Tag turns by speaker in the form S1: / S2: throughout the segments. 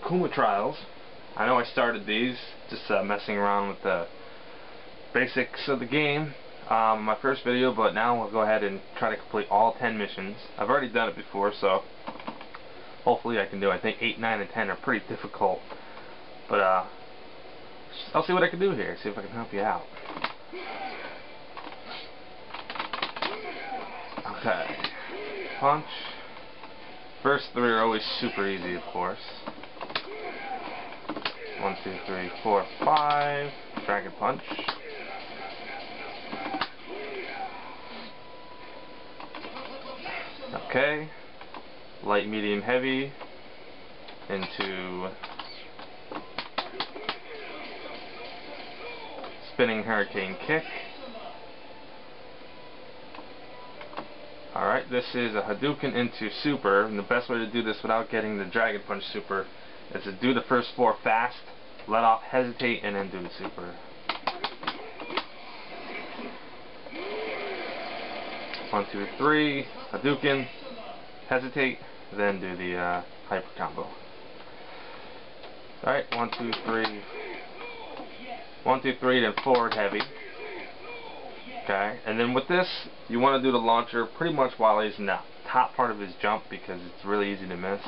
S1: Akuma trials. I know I started these just messing around with the basics of the game my first video, but now we'll go ahead and try to complete all 10 missions. I've already done it before, so hopefully I can do it. I think 8, 9, and 10 are pretty difficult, but I'll see what I can do here, see if I can help you out. Okay, punch. First 3 are always super easy, of course. 1, 2, 3, 4, 5. Dragon punch. Okay. Light, medium, heavy. Into spinning hurricane kick. Alright, this is a Hadouken into super, and the best way to do this without getting the Dragon Punch super is to do the first 4 fast, let off, hesitate, and then do the super. One, 2, 3, Hadouken, hesitate, then do the hyper combo. Alright, 1, 2, 3, 1, 2, 3, then forward heavy. Okay, and then with this, you want to do the launcher pretty much while he's in the top part of his jump because it's really easy to miss.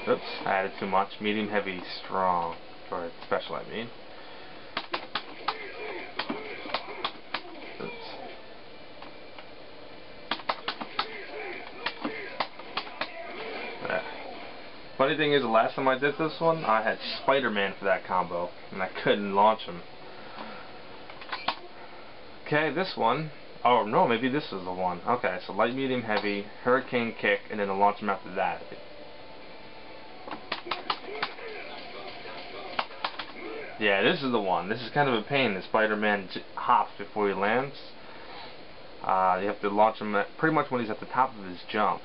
S1: Oops, I added too much. Medium, heavy, strong, or special I mean. Oops. Funny thing is, the last time I did this one, I had Spider-Man for that combo, and I couldn't launch him. Okay, this one, oh no, maybe this was the one. Okay, so light, medium, heavy, hurricane kick, and then I'll launch him after that. Yeah, this is the one. This is kind of a pain. The Spider-Man hops before he lands. You have to launch him pretty much when he's at the top of his jump.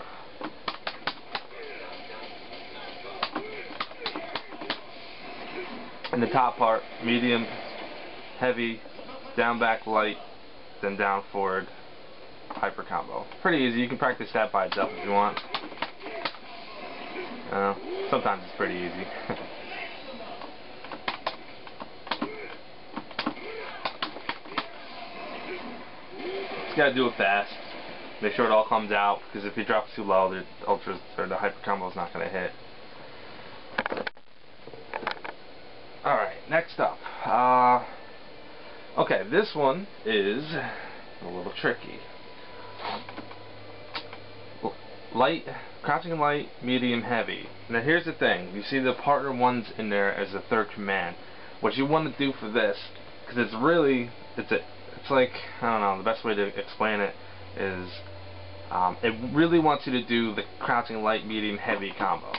S1: In the top part, medium, heavy, down, back, light, then down, forward, hyper combo. Pretty easy. You can practice that by itself if you want. Sometimes it's pretty easy. Just gotta do it fast. Make sure it all comes out, because if you drop too low, the ultras or the hyper combo is not gonna hit. Alright, next up. Okay, this one is a little tricky. Light, crouching light, medium, heavy. Now here's the thing. You see the partner ones in there as a third command. What you want to do for this, because it's really, it's like, I don't know, the best way to explain it is, it really wants you to do the crouching light, medium, heavy combo.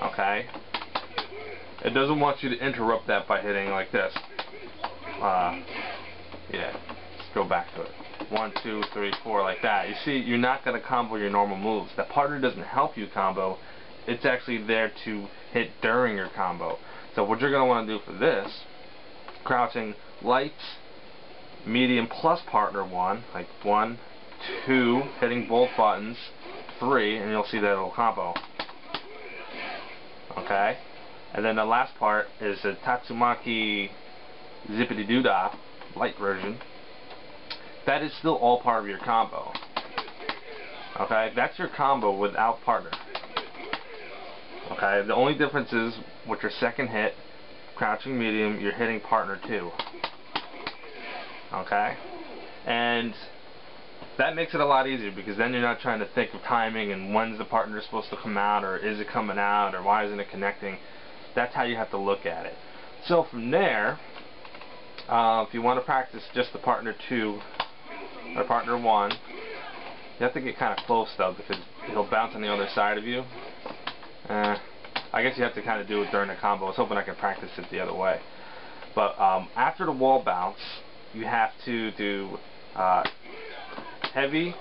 S1: Okay? It doesn't want you to interrupt that by hitting like this. Yeah, let's go back to it. 1, 2, 3, 4, like that. You see, you're not going to combo your normal moves. The partner doesn't help you combo. It's actually there to hit during your combo. So what you're going to want to do for this, crouching light, medium plus partner 1, like 1, 2, hitting both buttons, 3, and you'll see that it'll combo. Okay? And then the last part is the Tatsumaki Zippity Doodah light version. That is still all part of your combo. Okay, that's your combo without partner. Okay, the only difference is with your second hit, crouching medium, you're hitting partner 2. Okay, and that makes it a lot easier because then you're not trying to think of timing and when's the partner supposed to come out, or is it coming out, or why isn't it connecting. That's how you have to look at it. So from there, if you want to practice just the partner 2 or partner 1, you have to get kind of close though because he'll bounce on the other side of you. I guess you have to kind of do it during the combo. I was hoping I could practice it the other way. But after the wall bounce, you have to do heavy,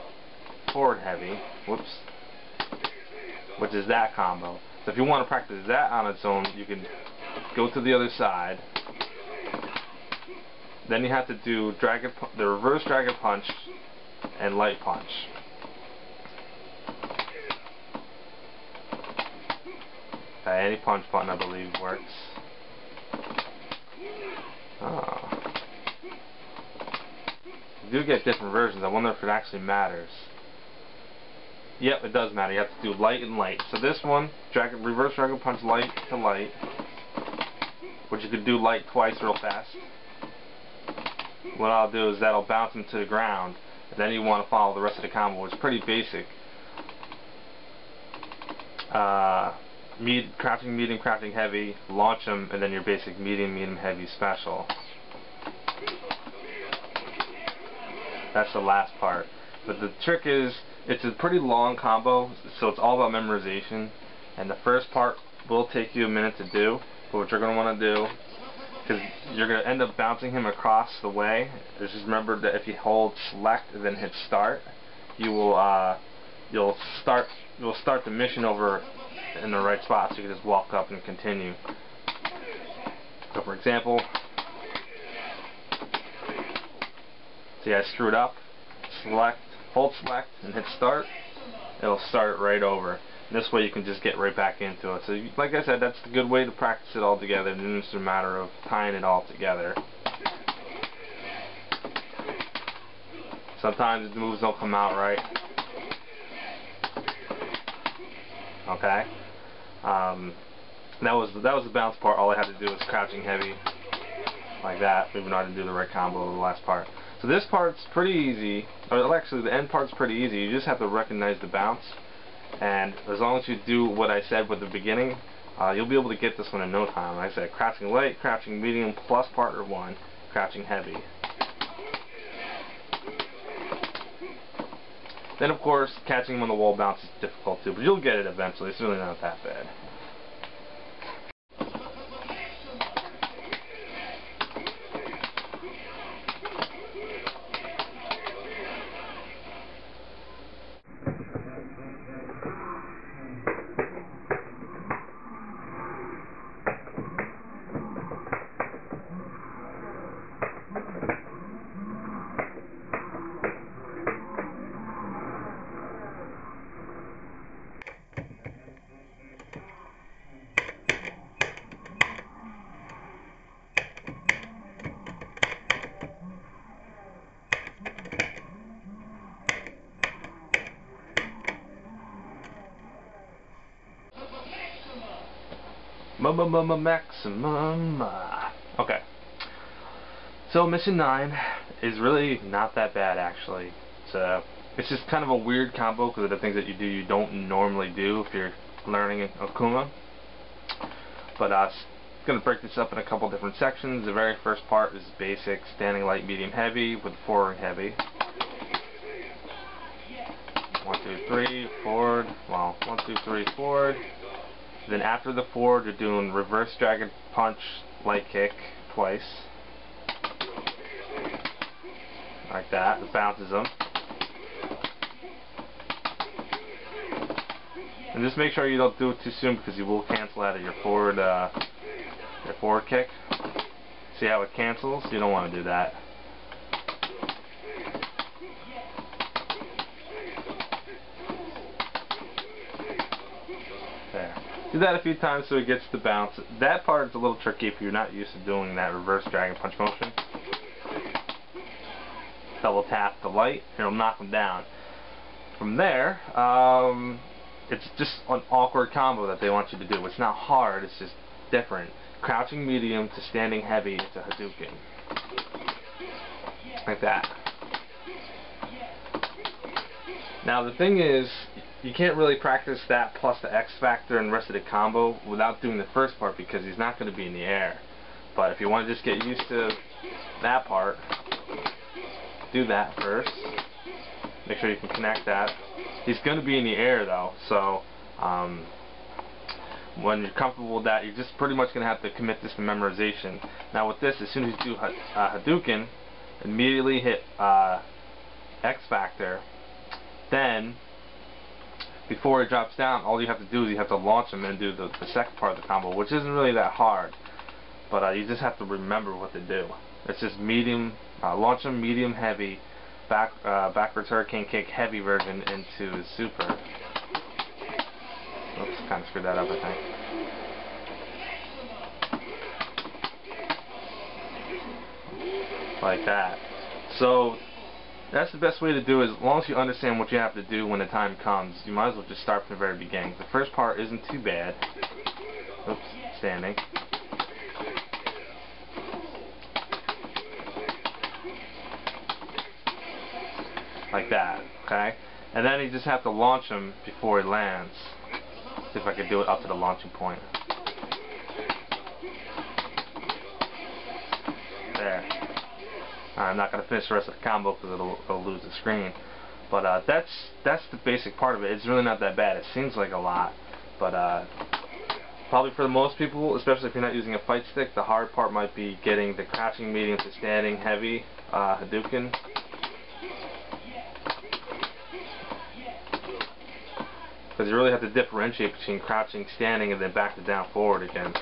S1: forward heavy, whoops, which is that combo. So if you want to practice that on its own, you can go to the other side, Then you have to do the reverse dragon punch and light punch. Okay, any punch button I believe works. Oh. You do get different versions. I wonder if it actually matters. Yep, it does matter. You have to do light and light. So this one, reverse dragon punch light to light, which you could do light twice real fast. What I'll do is that'll bounce him to the ground, and then you want to follow the rest of the combo. It's pretty basic. Crouching medium, crouching heavy, launch him, and then your basic medium, medium heavy special. That's the last part. But the trick is, it's a pretty long combo, so it's all about memorization. And the first part will take you a minute to do, but what you're going to want to do, because you're going to end up bouncing him across the way, is just remember that if you hold select and then hit start, you will you'll start the mission over in the right spot, so you can just walk up and continue. So for example, see I screwed up, hold select and hit start, it'll start right over. And this way you can just get right back into it. So like I said, that's a good way to practice it all together, and then it's a matter of tying it all together. Sometimes the moves don't come out right. Okay. That was the bounce part. All I had to do was crouching heavy like that, even though I didn't do the right combo in the last part. So this part's pretty easy. Or actually, the end part's pretty easy. You just have to recognize the bounce, and as long as you do what I said with the beginning, you'll be able to get this one in no time. Like I said, crouching light, crouching medium, plus partner 1, crouching heavy. Then of course, catching him on the wall bounce is difficult too, but you'll get it eventually. It's really not that bad. Maximum. Okay. So mission 9 is really not that bad actually. It's just kind of a weird combo because of the things that you don't normally do if you're learning Akuma. But I'm going to break this up in a couple different sections. The very first part is basic standing light, medium, heavy with forward heavy. 1, 2, 3, forward. Well, 1, 2, 3, forward. Then after the forward, you're doing reverse dragon punch, light kick twice, like that. It bounces them. And just make sure you don't do it too soon because you will cancel out of your forward kick. See how it cancels? You don't want to do that. There. Do that a few times so it gets the bounce. That part is a little tricky if you're not used to doing that reverse dragon punch motion. Double tap the light and it'll knock them down. From there, it's just an awkward combo that they want you to do. It's not hard, it's just different. Crouching medium to standing heavy to Hadouken. Like that. Now the thing is, you can't really practice that plus the X Factor and the rest of the combo without doing the first part because he's not going to be in the air. But if you want to just get used to that part, do that first. Make sure you can connect that. He's going to be in the air though, so when you're comfortable with that, you're just pretty much going to have to commit this to memorization. Now with this, as soon as you do Hadouken, immediately hit X Factor, then before it drops down, all you have to do is you have to launch him and do the second part of the combo, which isn't really that hard. but you just have to remember what to do. It's just medium, launch them medium heavy, backwards hurricane kick heavy version into super. Oops, kind of screwed that up, I think. Like that. So that's the best way to do it. As long as you understand what you have to do when the time comes, you might as well just start from the very beginning. The first part isn't too bad. Oops, standing. Like that, okay? And then you just have to launch him before he lands. See if I can do it up to the launching point. There. I'm not going to finish the rest of the combo because it'll lose the screen. But that's the basic part of it. It's really not that bad. It seems like a lot, but probably for the most people, especially if you're not using a fight stick, the hard part might be getting the crouching medium to standing heavy Hadouken. Because you really have to differentiate between crouching, standing, and then back to down forward again.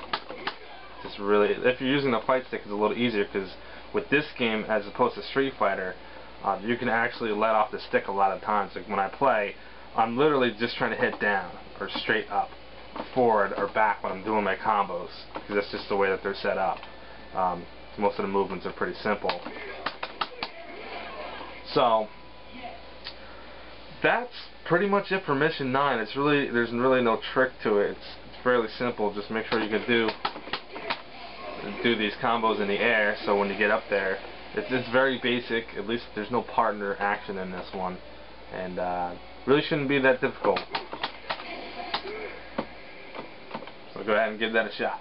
S1: Just really, if you're using the fight stick, it's a little easier because with this game, as opposed to Street Fighter, you can actually let off the stick a lot of times. Like when I play, I'm literally just trying to hit down or straight up, forward or back when I'm doing my combos, because that's just the way that they're set up. Most of the movements are pretty simple. So that's pretty much it for Mission 9. There's really no trick to it. It's fairly simple. Just make sure you can do these combos in the air, so when you get up there, it's very basic. At least there's no partner action in this one, and really shouldn't be that difficult. So go ahead and give that a shot.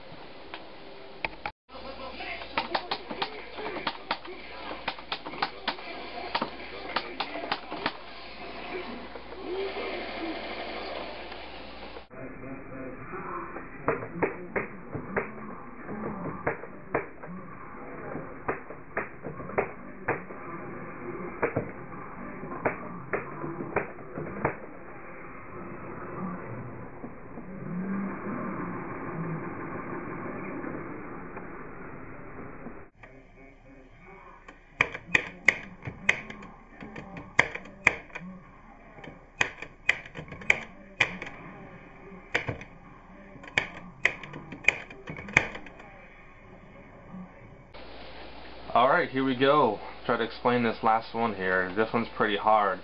S1: Alright, here we go. Try to explain this last one here. This one's pretty hard.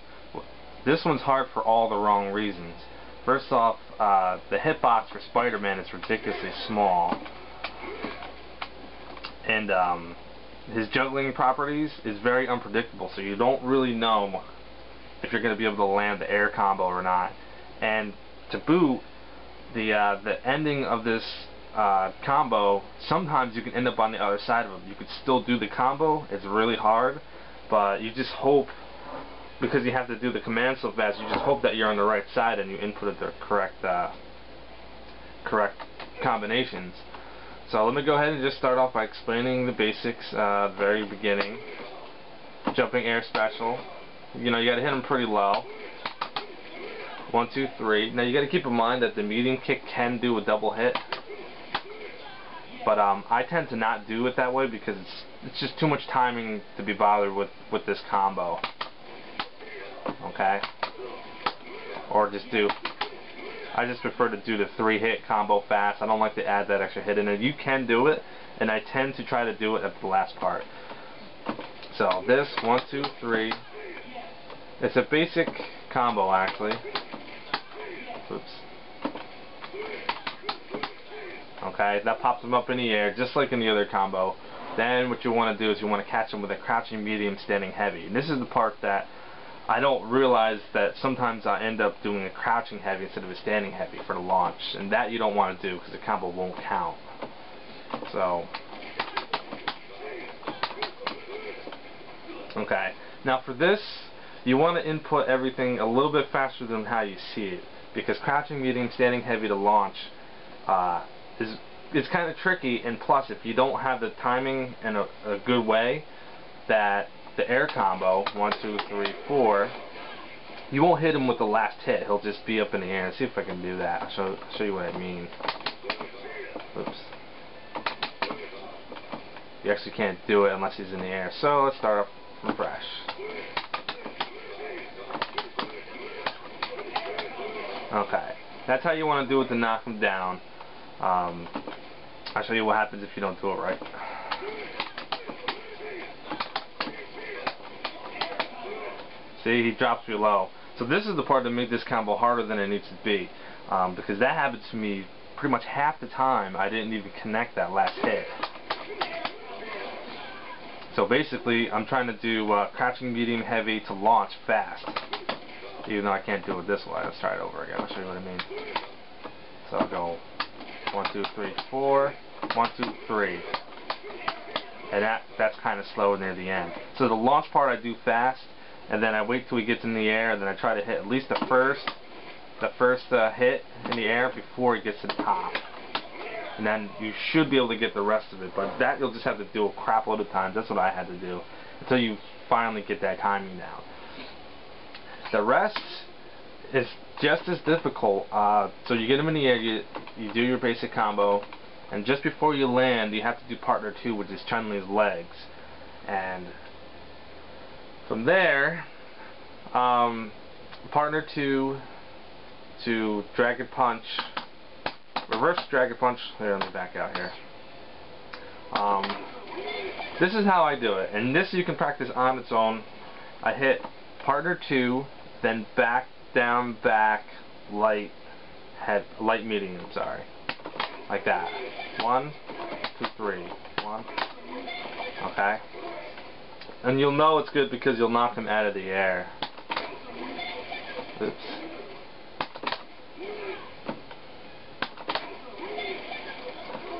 S1: This one's hard for all the wrong reasons. First off, the hitbox for Spider-Man is ridiculously small. And his juggling properties is very unpredictable, so you don't really know if you're going to be able to land the air combo or not. And to boot, the ending of this combo, sometimes you can end up on the other side of him. You could still do the combo. It's really hard, but you just hope, because you have to do the command so fast, you just hope that you're on the right side and you inputted the correct combinations. So let me go ahead and just start off by explaining the basics at the very beginning. Jumping air special. You know, you got to hit them pretty low. 1, 2, 3. Now you got to keep in mind that the medium kick can do a double hit. But I tend to not do it that way because it's just too much timing to be bothered with this combo. Okay? Or I just prefer to do the 3-hit combo fast. I don't like to add that extra hit in it. You can do it, and I tend to try to do it at the last part. So this 1, 2, 3. It's a basic combo actually. Oops. Okay, that pops them up in the air, just like in the other combo. Then what you want to do is you want to catch them with a crouching medium, standing heavy. And this is the part that I don't realize, that sometimes I end up doing a crouching heavy instead of a standing heavy for the launch. And that you don't want to do because the combo won't count. So, okay. Now for this, you want to input everything a little bit faster than how you see it. Because crouching medium, standing heavy to launch it's kind of tricky, and plus if you don't have the timing in a good way, that the air combo 1, 2, 3, 4, you won't hit him with the last hit. He'll just be up in the air. Let's see if I can do that. I'll show you what I mean. Oops. you actually can't do it unless he's in the air. So let's start off from fresh. Okay, that's how you want to do it to knock him down. I'll show you what happens if you don't do it right. See, he drops me low. So this is the part that makes this combo harder than it needs to be, because that happens to me pretty much half the time. I didn't even connect that last hit. So basically, I'm trying to do crouching, medium, heavy to launch fast, even though I can't do it this way. Let's try it over again. I'll show you what I mean. So I'll go 1, 2, 3, 4, 1, 2, 3, and that's kind of slow near the end. So the launch part I do fast, and then I wait till he gets in the air, and then I try to hit at least the first hit in the air before he gets to the top. And then you should be able to get the rest of it, but that you'll just have to do a crap load of times. That's what I had to do until you finally get that timing down. The rest is just as difficult. So you get him in the air, you do your basic combo, and just before you land, you have to do partner 2, which is Chun-Li's legs. And from there, partner 2 to Dragon Punch, reverse Dragon Punch. Here, let me back out here. This is how I do it, and this you can practice on its own. I hit partner 2, then back, down, back, light, medium, sorry. Like that. 1, 2, 3. 1. Okay. And you'll know it's good because you'll knock him out of the air. Oops.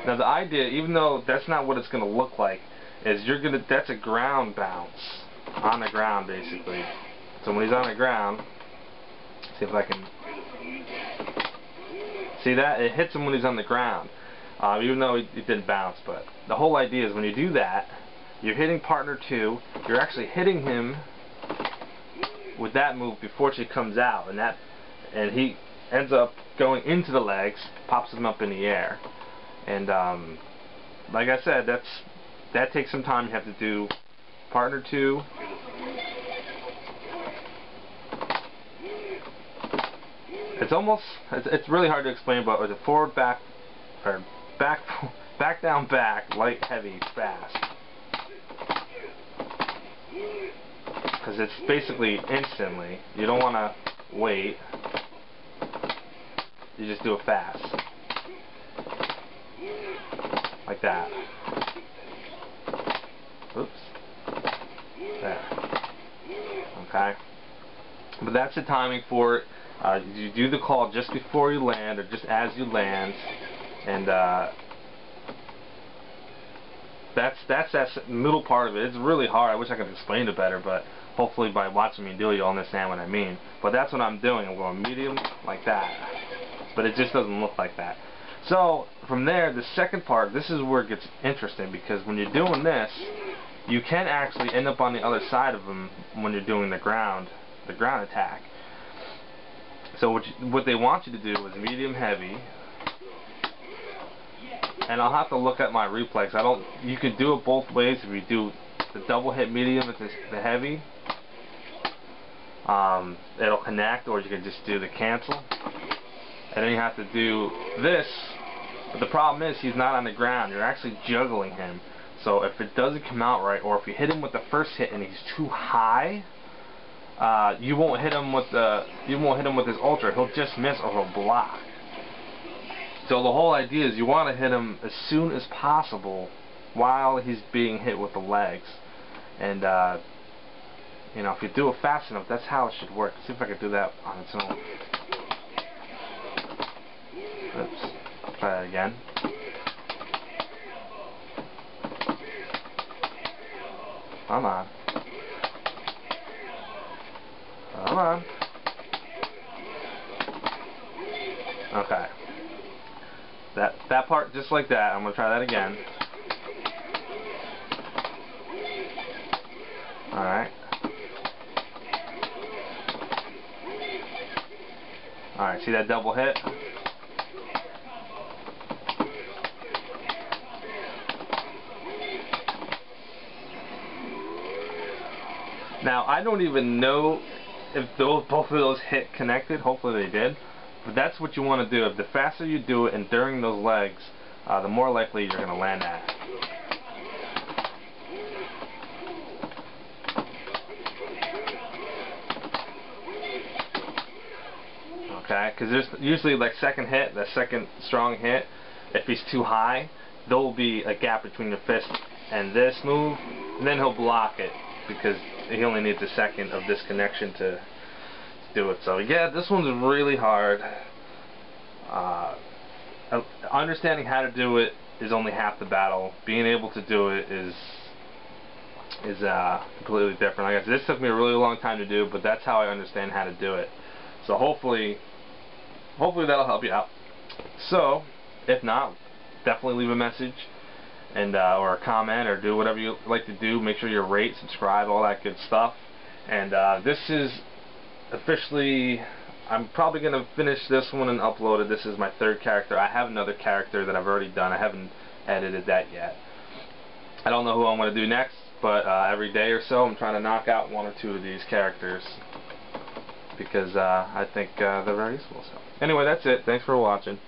S1: Now the idea, even though that's not what it's going to look like, is that's a ground bounce. On the ground, basically. So when he's on the ground, see if I can see that? It hits him when he's on the ground. Even though it didn't bounce, but the whole idea is when you do that, you're hitting partner 2, you're actually hitting him with that move before she comes out, and he ends up going into the legs, pops him up in the air. And like I said, that takes some time. You have to do partner 2, it's really hard to explain, but it's a forward, back, or back, down, back, light, heavy, fast. Because it's basically instantly. You don't want to wait. You just do it fast. Like that. Oops. There. Okay. But that's the timing for it. You do the call just before you land, or just as you land, and that's that middle part of it. It's really hard. I wish I could explain it better, but hopefully by watching me do it, you'll understand what I mean. But that's what I'm doing. I'm going medium like that, but it just doesn't look like that. So from there, the second part, this is where it gets interesting, because when you're doing this, you can actually end up on the other side of them when you're doing the ground attack. So what they want you to do is medium heavy, and I'll have to look at my replays. You can do it both ways. If you do the double hit medium with the heavy, it'll connect, or you can just do the cancel. And then you have to do this, but the problem is he's not on the ground. You're actually juggling him. So if it doesn't come out right, or if you hit him with the first hit and he's too high, you won't hit him with his ultra. He'll just miss, or he'll block. So the whole idea is you want to hit him as soon as possible while he's being hit with the legs. And you know, if you do it fast enough, that's how it should work. See if I can do that on its own. Oops. Try that again. Come on. Come on. Okay. That part, just like that. I'm gonna try that again. Alright. Alright, see that double hit? Now, I don't even know if both of those hit connected. Hopefully they did. But that's what you want to do. If the faster you do it and during those legs, the more likely you're going to land at. Okay, because there's usually like second hit, that second strong hit, if he's too high, there will be a gap between your fist and this move, and then he'll block it because he only needs a second of this connection to do it. So yeah, this one's really hard. Understanding how to do it is only half the battle. Being able to do it is completely different. Like I said, this took me a really long time to do, but that's how I understand how to do it. So hopefully that'll help you out. So if not, definitely leave a message and or a comment, or do whatever you like to do. Make sure you rate, subscribe, all that good stuff. And this is officially, I'm probably going to finish this one and upload it. This is my third character. I have another character that I've already done. I haven't edited that yet. I don't know who I'm going to do next, but every day or so I'm trying to knock out one or two of these characters because I think they're very useful. So anyway, that's it. Thanks for watching.